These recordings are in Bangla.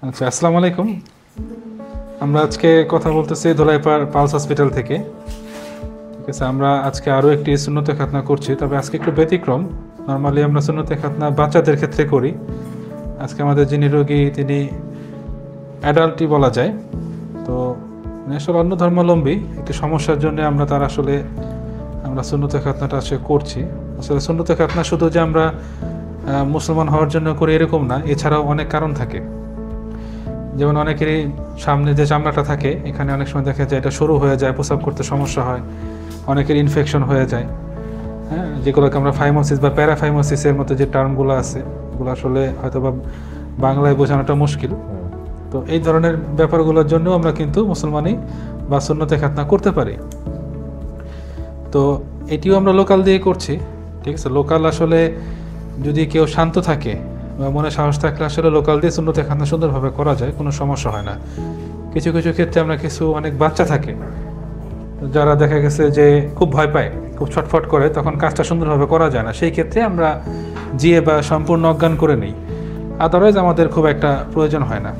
আচ্ছা, আসসালামু আলাইকুম। আমরা আজকে কথা বলতেছি ধোলাইপাড় পালস হসপিটাল থেকে। ঠিক আছে, আমরা আজকে আরও একটি সুন্নতে খাতনা করছি, তবে আজকে একটু ব্যতিক্রম। নর্মালি আমরা সুন্নতে খাতনা বাচ্চাদের ক্ষেত্রে করি। আজকে আমাদের যিনি রোগী তিনি অ্যাডাল্টই বলা যায়। তো আসলে অন্য ধর্মাবলম্বী একটি সমস্যার জন্য আমরা সুন্নতে খাতনাটা আজকে করছি। আসলে সুন্নতে খাতনা শুধু যে আমরা মুসলমান হওয়ার জন্য করি এরকম না, এছাড়াও অনেক কারণ থাকে। যেমন অনেকেরই সামনে যে চামড়াটা থাকে এখানে অনেক সময় দেখা যায় এটা সরু হয়ে যায়, প্রস্রাব করতে সমস্যা হয়, অনেকের ইনফেকশন হয়ে যায়। হ্যাঁ, যেগুলোকে আমরা ফাইমোসিস বা প্যারাফাইমোসিসের মতো যে টার্মগুলো আছে এগুলো আসলে হয়তো বা বাংলায় বোঝানোটা মুশকিল। তো এই ধরনের ব্যাপারগুলোর জন্য আমরা কিন্তু মুসলমানি বা সুন্নতে খাতনা করতে পারি। তো এটিও আমরা লোকাল দিয়ে করছি। ঠিক আছে, লোকাল আসলে যদি কেউ শান্ত থাকে বা মনে সাহস থাকলে আসলে লোকাল দিয়ে সুন্নতে খাতনা সুন্দরভাবে করা যায়, কোনো সমস্যা হয় না। কিছু কিছু ক্ষেত্রে আমরা অনেক বাচ্চা থাকে যারা দেখা গেছে যে খুব ভয় পায়, খুব ছটফট করে, তখন কাজটা সুন্দরভাবে করা যায় না। সেই ক্ষেত্রে আমরা জিয়ে বা সম্পূর্ণ অজ্ঞান করে নিই, আদারওয়াইজ আমাদের খুব একটা প্রয়োজন হয় না।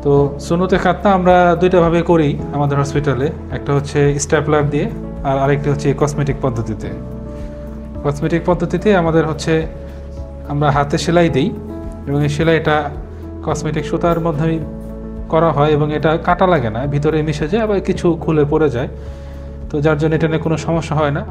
তো সুন্নতে খাতনা আমরা দুইটাভাবে করি আমাদের হসপিটালে, একটা হচ্ছে স্ট্যাপলার দিয়ে আর আরেকটি হচ্ছে কসমেটিক পদ্ধতিতে। কসমেটিক পদ্ধতিতে আমাদের আমরা হাতে সেলাই দিই এবং এই সেলাইটা কসমেটিক সুতার মাধ্যমে করা হয় এবং এটা কাটা লাগে না, ভিতরে মিশে যায়, আবার কিছু খুলে পড়ে যায়। তো যার জন্য এটা নিয়ে কোনো সমস্যা হয় না।